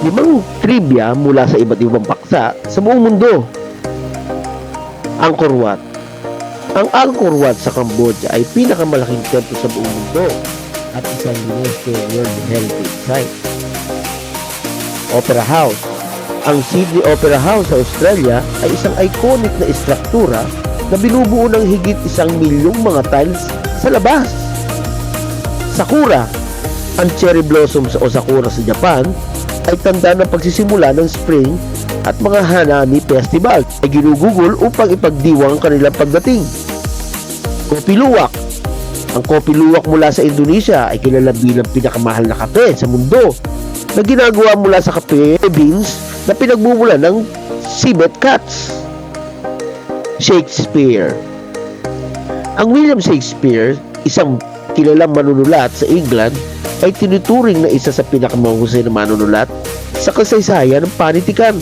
Limang trivia mula sa iba't ibang paksa sa buong mundo. Angkor Wat. Ang Angkor Wat sa Cambodia ay pinakamalaking templo sa buong mundo at isang UNESCO World Heritage Site. Opera House. Ang Sydney Opera House sa Australia ay isang iconic na istruktura na binubuo ng higit 1,000,000 mga tiles sa labas. Sakura. Ang cherry blossom sa Osakura sa Japan ay tanda ng pagsisimula ng spring at mga Hanami Festival ay ginugugol upang ipagdiwang ang kanilang pagdating. Kopi Luwak. Ang kopi luwak mula sa Indonesia ay kilala bilang pinakamahal na kape sa mundo na ginagawa mula sa kape beans na pinagmumula ng civet cats. Shakespeare. Ang William Shakespeare, isang kilalang manunulat sa England, ay tinuturing na isa sa pinakamahusay na manunulat sa kasaysayan ng panitikan.